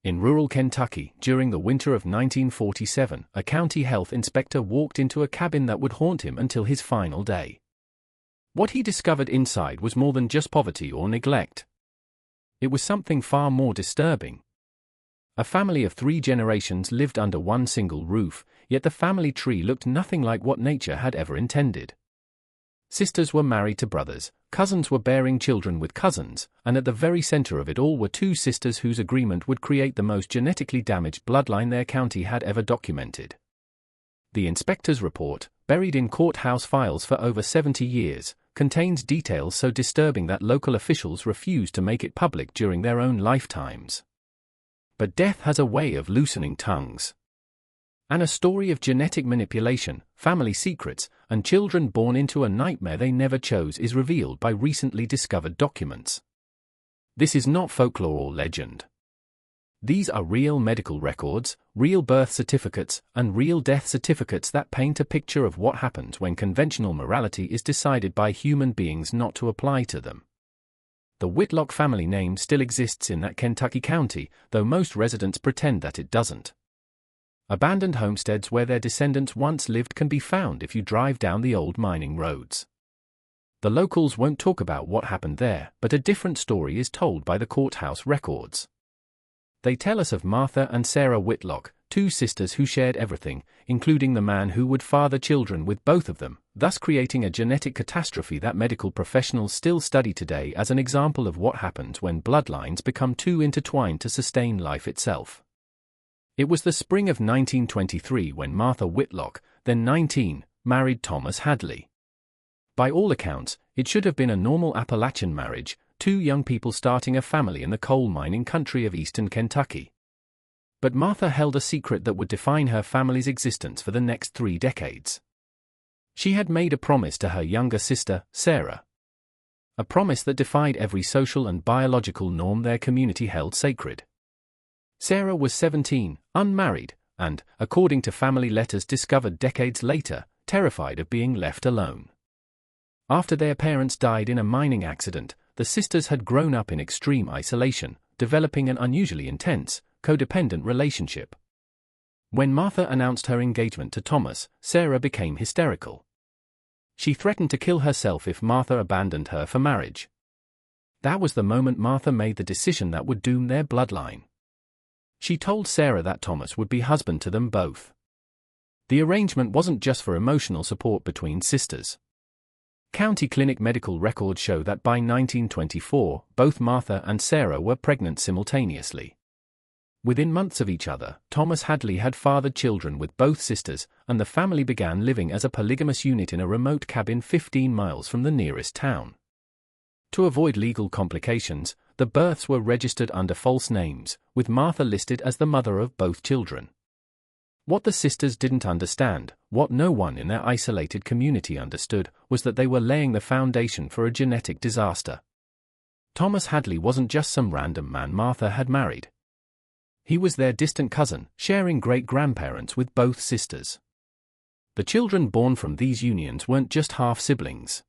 In rural Kentucky, during the winter of 1947, a county health inspector walked into a cabin that would haunt him until his final day. What he discovered inside was more than just poverty or neglect. It was something far more disturbing. A family of 3 generations lived under one single roof, yet the family tree looked nothing like what nature had ever intended. Sisters were married to brothers, cousins were bearing children with cousins, and at the very center of it all were 2 sisters whose agreement would create the most genetically damaged bloodline their county had ever documented. The inspector's report, buried in courthouse files for over 70 years, contains details so disturbing that local officials refused to make it public during their own lifetimes. But death has a way of loosening tongues. And a story of genetic manipulation, family secrets, and children born into a nightmare they never chose is revealed by recently discovered documents. This is not folklore or legend. These are real medical records, real birth certificates, and real death certificates that paint a picture of what happens when conventional morality is decided by human beings not to apply to them. The Whitlock family name still exists in that Kentucky county, though most residents pretend that it doesn't. Abandoned homesteads where their descendants once lived can be found if you drive down the old mining roads. The locals won't talk about what happened there, but a different story is told by the courthouse records. They tell us of Martha and Sarah Whitlock, 2 sisters who shared everything, including the man who would father children with both of them, thus creating a genetic catastrophe that medical professionals still study today as an example of what happens when bloodlines become too intertwined to sustain life itself. It was the spring of 1923 when Martha Whitlock, then 19, married Thomas Hadley. By all accounts, it should have been a normal Appalachian marriage, 2 young people starting a family in the coal mining country of eastern Kentucky. But Martha held a secret that would define her family's existence for the next 3 decades. She had made a promise to her younger sister, Sarah. A promise that defied every social and biological norm their community held sacred. Sarah was 17, unmarried, and, according to family letters discovered decades later, terrified of being left alone. After their parents died in a mining accident, the sisters had grown up in extreme isolation, developing an unusually intense, codependent relationship. When Martha announced her engagement to Thomas, Sarah became hysterical. She threatened to kill herself if Martha abandoned her for marriage. That was the moment Martha made the decision that would doom their bloodline. She told Sarah that Thomas would be husband to them both. The arrangement wasn't just for emotional support between sisters. County clinic medical records show that by 1924, both Martha and Sarah were pregnant simultaneously. Within months of each other, Thomas Hadley had fathered children with both sisters, and the family began living as a polygamous unit in a remote cabin 15 miles from the nearest town. To avoid legal complications, the births were registered under false names, with Martha listed as the mother of both children. What the sisters didn't understand, what no one in their isolated community understood, was that they were laying the foundation for a genetic disaster. Thomas Hadley wasn't just some random man Martha had married. He was their distant cousin, sharing great-grandparents with both sisters. The children born from these unions weren't just half-siblings.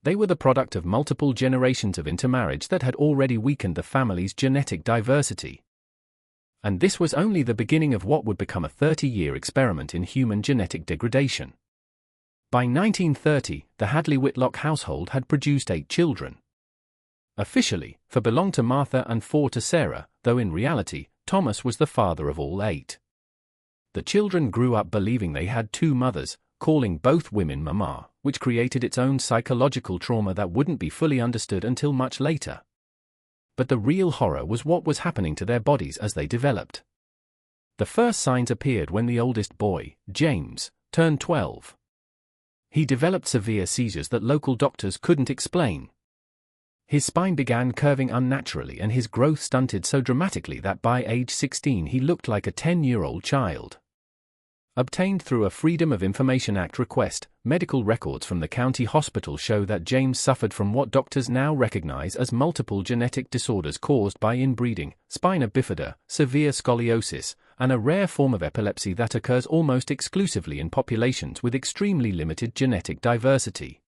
They were the product of multiple generations of intermarriage that had already weakened the family's genetic diversity. And this was only the beginning of what would become a 30-year experiment in human genetic degradation. By 1930, the Hadley-Whitlock household had produced 8 children. Officially, 4 belonged to Martha and 4 to Sarah, though in reality, Thomas was the father of all 8. The children grew up believing they had 2 mothers, calling both women Mama, which created its own psychological trauma that wouldn't be fully understood until much later. But the real horror was what was happening to their bodies as they developed. The first signs appeared when the oldest boy, James, turned 12. He developed severe seizures that local doctors couldn't explain. His spine began curving unnaturally and his growth stunted so dramatically that by age 16 he looked like a 10-year-old child. Obtained through a Freedom of Information Act request, medical records from the county hospital show that James suffered from what doctors now recognize as multiple genetic disorders caused by inbreeding, spina bifida, severe scoliosis, and a rare form of epilepsy that occurs almost exclusively in populations with extremely limited genetic diversity.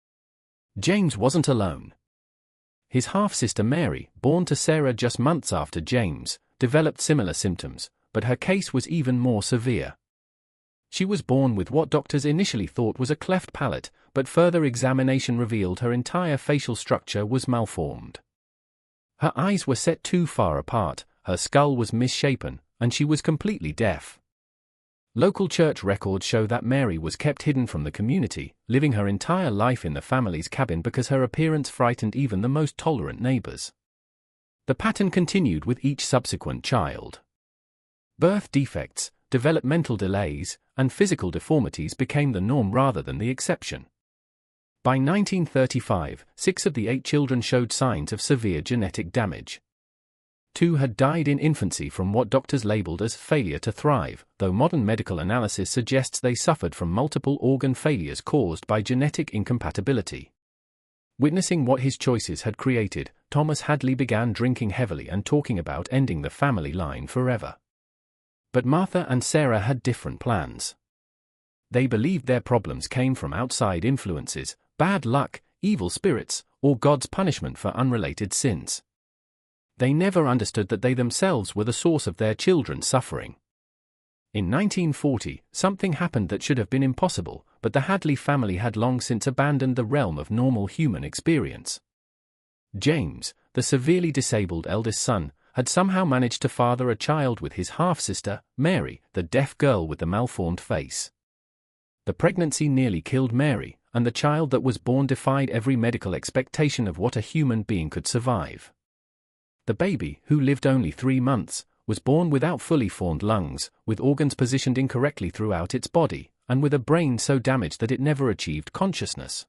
James wasn't alone. His half-sister Mary, born to Sarah just months after James, developed similar symptoms, but her case was even more severe. She was born with what doctors initially thought was a cleft palate, but further examination revealed her entire facial structure was malformed. Her eyes were set too far apart, her skull was misshapen, and she was completely deaf. Local church records show that Mary was kept hidden from the community, living her entire life in the family's cabin because her appearance frightened even the most tolerant neighbors. The pattern continued with each subsequent child. Birth defects, developmental delays, and physical deformities became the norm rather than the exception. By 1935, 6 of the 8 children showed signs of severe genetic damage. 2 had died in infancy from what doctors labeled as failure to thrive, though modern medical analysis suggests they suffered from multiple organ failures caused by genetic incompatibility. Witnessing what his choices had created, Thomas Hadley began drinking heavily and talking about ending the family line forever. But Martha and Sarah had different plans. They believed their problems came from outside influences, bad luck, evil spirits, or God's punishment for unrelated sins. They never understood that they themselves were the source of their children's suffering. In 1940, something happened that should have been impossible, but the Hadley family had long since abandoned the realm of normal human experience. James, the severely disabled eldest son, had somehow managed to father a child with his half-sister, Mary, the deaf girl with the malformed face. The pregnancy nearly killed Mary, and the child that was born defied every medical expectation of what a human being could survive. The baby, who lived only 3 months, was born without fully formed lungs, with organs positioned incorrectly throughout its body, and with a brain so damaged that it never achieved consciousness.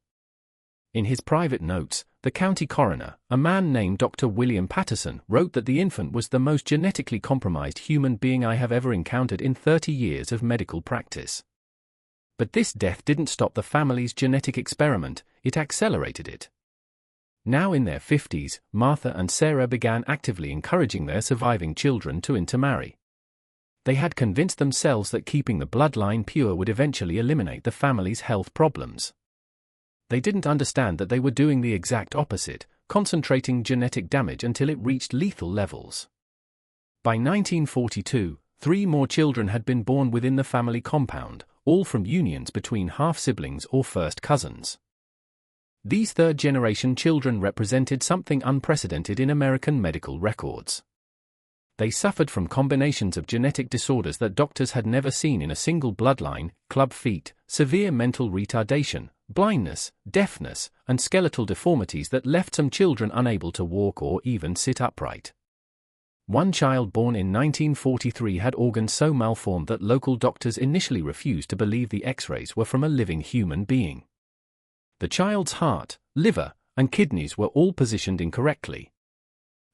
In his private notes, the county coroner, a man named Dr. William Patterson, wrote that the infant was the most genetically compromised human being I have ever encountered in 30 years of medical practice. But this death didn't stop the family's genetic experiment, it accelerated it. Now in their 50s, Martha and Sarah began actively encouraging their surviving children to intermarry. They had convinced themselves that keeping the bloodline pure would eventually eliminate the family's health problems. They didn't understand that they were doing the exact opposite, concentrating genetic damage until it reached lethal levels. By 1942, 3 more children had been born within the family compound, all from unions between half-siblings or first cousins. These third-generation children represented something unprecedented in American medical records. They suffered from combinations of genetic disorders that doctors had never seen in a single bloodline: club feet, severe mental retardation, blindness, deafness, and skeletal deformities that left some children unable to walk or even sit upright. One child born in 1943 had organs so malformed that local doctors initially refused to believe the X-rays were from a living human being. The child's heart, liver, and kidneys were all positioned incorrectly.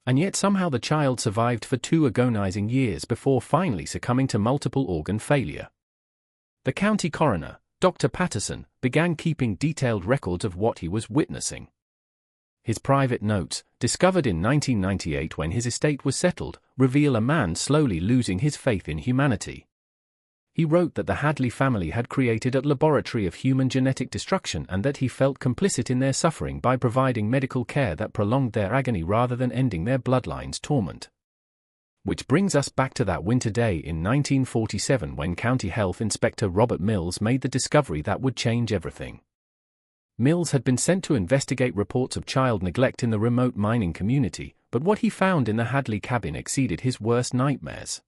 And yet somehow the child survived for 2 agonizing years before finally succumbing to multiple organ failure. The county coroner, Dr. Patterson, began keeping detailed records of what he was witnessing. His private notes, discovered in 1998 when his estate was settled, reveal a man slowly losing his faith in humanity. He wrote that the Hadley family had created a laboratory of human genetic destruction and that he felt complicit in their suffering by providing medical care that prolonged their agony rather than ending their bloodline's torment. Which brings us back to that winter day in 1947 when County Health Inspector Robert Mills made the discovery that would change everything. Mills had been sent to investigate reports of child neglect in the remote mining community, but what he found in the Hadley cabin exceeded his worst nightmares.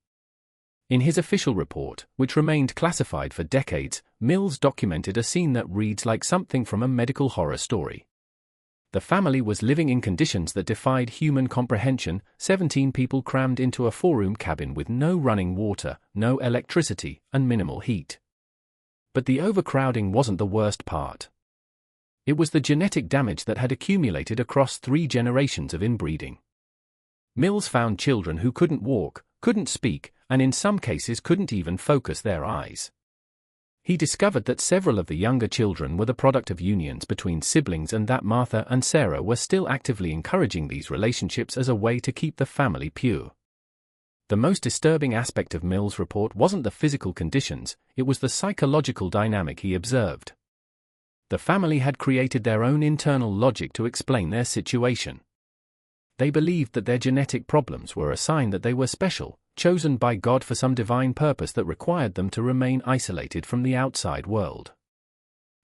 In his official report, which remained classified for decades, Mills documented a scene that reads like something from a medical horror story. The family was living in conditions that defied human comprehension: 17 people crammed into a 4-room cabin with no running water, no electricity, and minimal heat. But the overcrowding wasn't the worst part. It was the genetic damage that had accumulated across 3 generations of inbreeding. Mills found children who couldn't walk, couldn't speak, and in some cases couldn't even focus their eyes. He discovered that several of the younger children were the product of unions between siblings and that Martha and Sarah were still actively encouraging these relationships as a way to keep the family pure. The most disturbing aspect of Mills' report wasn't the physical conditions, it was the psychological dynamic he observed. The family had created their own internal logic to explain their situation. They believed that their genetic problems were a sign that they were special, chosen by God for some divine purpose that required them to remain isolated from the outside world.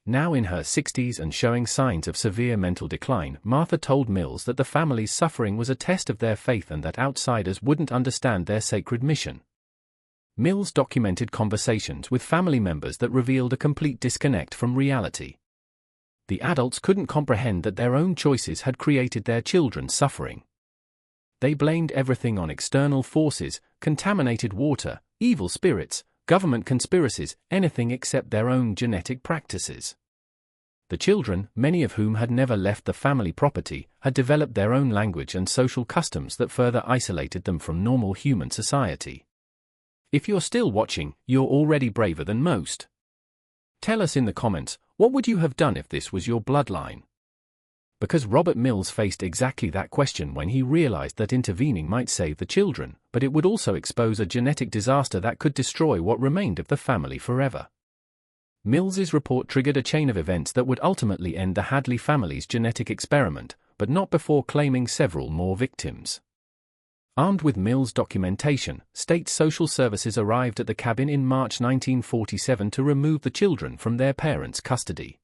Now in her 60s and showing signs of severe mental decline, Martha told Mills that the family's suffering was a test of their faith and that outsiders wouldn't understand their sacred mission. Mills documented conversations with family members that revealed a complete disconnect from reality. The adults couldn't comprehend that their own choices had created their children's suffering. They blamed everything on external forces, contaminated water, evil spirits, government conspiracies, anything except their own genetic practices. The children, many of whom had never left the family property, had developed their own language and social customs that further isolated them from normal human society. If you're still watching, you're already braver than most. Tell us in the comments, what would you have done if this was your bloodline? Because Robert Mills faced exactly that question when he realized that intervening might save the children, but it would also expose a genetic disaster that could destroy what remained of the family forever. Mills's report triggered a chain of events that would ultimately end the Hadley family's genetic experiment, but not before claiming several more victims. Armed with Mills' documentation, state social services arrived at the cabin in March 1947 to remove the children from their parents' custody.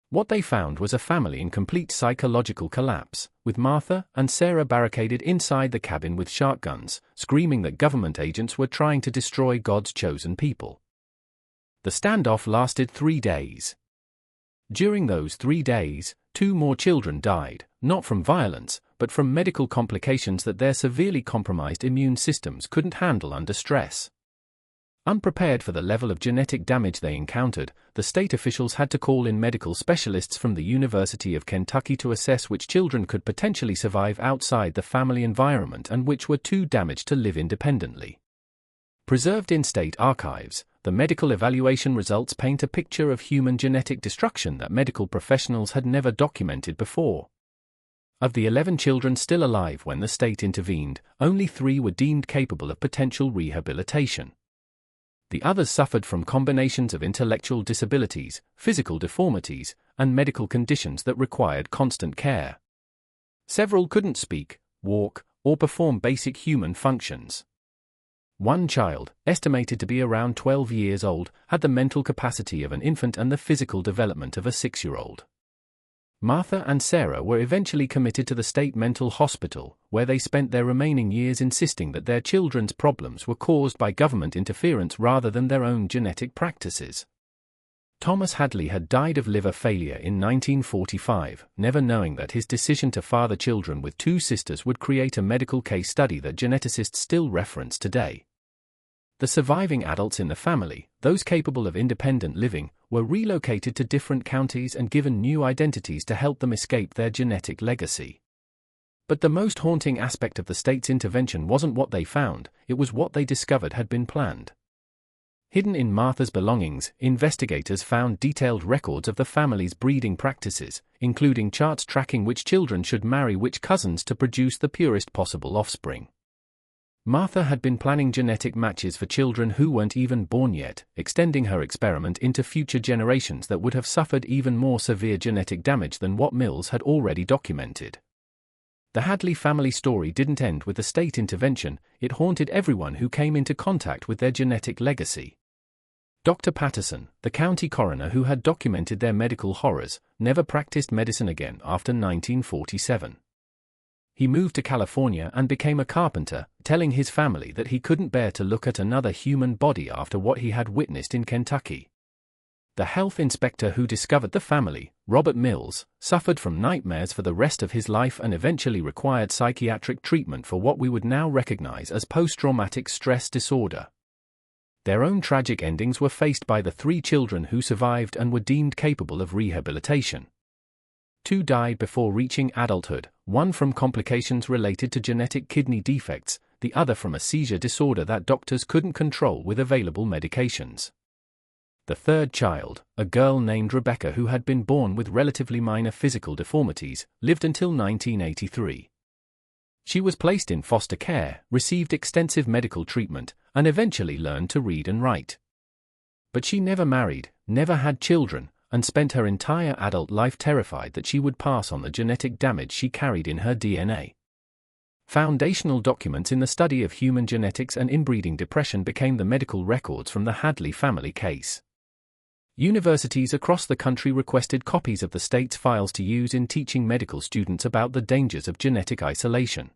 What they found was a family in complete psychological collapse, with Martha and Sarah barricaded inside the cabin with shotguns, screaming that government agents were trying to destroy God's chosen people. The standoff lasted 3 days. During those 3 days, 2 more children died, not from violence, but from medical complications that their severely compromised immune systems couldn't handle under stress. Unprepared for the level of genetic damage they encountered, the state officials had to call in medical specialists from the University of Kentucky to assess which children could potentially survive outside the family environment and which were too damaged to live independently. Preserved in state archives, the medical evaluation results paint a picture of human genetic destruction that medical professionals had never documented before. Of the 11 children still alive when the state intervened, only 3 were deemed capable of potential rehabilitation. The others suffered from combinations of intellectual disabilities, physical deformities, and medical conditions that required constant care. Several couldn't speak, walk, or perform basic human functions. One child, estimated to be around 12 years old, had the mental capacity of an infant and the physical development of a 6-year-old. Martha and Sarah were eventually committed to the state mental hospital, where they spent their remaining years insisting that their children's problems were caused by government interference rather than their own genetic practices. Thomas Hadley had died of liver failure in 1945, never knowing that his decision to father children with 2 sisters would create a medical case study that geneticists still reference today. The surviving adults in the family, those capable of independent living, were relocated to different counties and given new identities to help them escape their genetic legacy. But the most haunting aspect of the state's intervention wasn't what they found, it was what they discovered had been planned. Hidden in Martha's belongings, investigators found detailed records of the family's breeding practices, including charts tracking which children should marry which cousins to produce the purest possible offspring. Martha had been planning genetic matches for children who weren't even born yet, extending her experiment into future generations that would have suffered even more severe genetic damage than what Mills had already documented. The Hadley family story didn't end with the state intervention, it haunted everyone who came into contact with their genetic legacy. Dr. Patterson, the county coroner who had documented their medical horrors, never practiced medicine again after 1947. He moved to California and became a carpenter, telling his family that he couldn't bear to look at another human body after what he had witnessed in Kentucky. The health inspector who discovered the family, Robert Mills, suffered from nightmares for the rest of his life and eventually required psychiatric treatment for what we would now recognize as post-traumatic stress disorder. Their own tragic endings were faced by the 3 children who survived and were deemed capable of rehabilitation. 2 died before reaching adulthood, one from complications related to genetic kidney defects, the other from a seizure disorder that doctors couldn't control with available medications. The 3rd child, a girl named Rebecca who had been born with relatively minor physical deformities, lived until 1983. She was placed in foster care, received extensive medical treatment, and eventually learned to read and write. But she never married, never had children, and spent her entire adult life terrified that she would pass on the genetic damage she carried in her DNA. Foundational documents in the study of human genetics and inbreeding depression became the medical records from the Hadley family case. Universities across the country requested copies of the state's files to use in teaching medical students about the dangers of genetic isolation.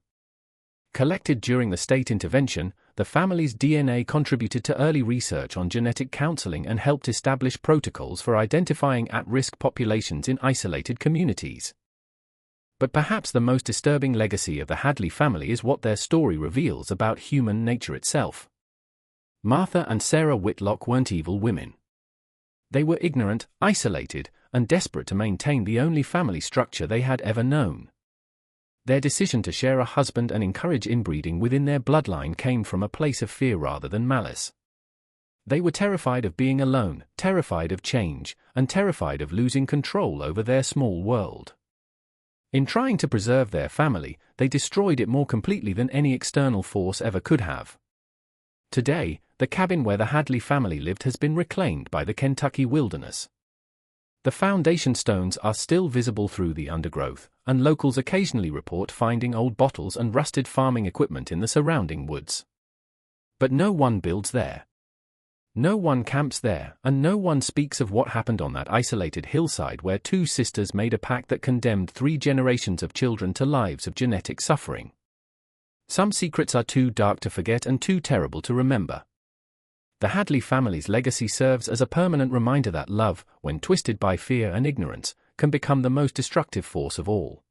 Collected during the state intervention, the family's DNA contributed to early research on genetic counseling and helped establish protocols for identifying at-risk populations in isolated communities. But perhaps the most disturbing legacy of the Hadley family is what their story reveals about human nature itself. Martha and Sarah Whitlock weren't evil women. They were ignorant, isolated, and desperate to maintain the only family structure they had ever known. Their decision to share a husband and encourage inbreeding within their bloodline came from a place of fear rather than malice. They were terrified of being alone, terrified of change, and terrified of losing control over their small world. In trying to preserve their family, they destroyed it more completely than any external force ever could have. Today, the cabin where the Hadley family lived has been reclaimed by the Kentucky wilderness. The foundation stones are still visible through the undergrowth, and locals occasionally report finding old bottles and rusted farming equipment in the surrounding woods. But no one builds there. No one camps there, and no one speaks of what happened on that isolated hillside where two sisters made a pact that condemned 3 generations of children to lives of genetic suffering. Some secrets are too dark to forget and too terrible to remember. The Hadley family's legacy serves as a permanent reminder that love, when twisted by fear and ignorance, can become the most destructive force of all.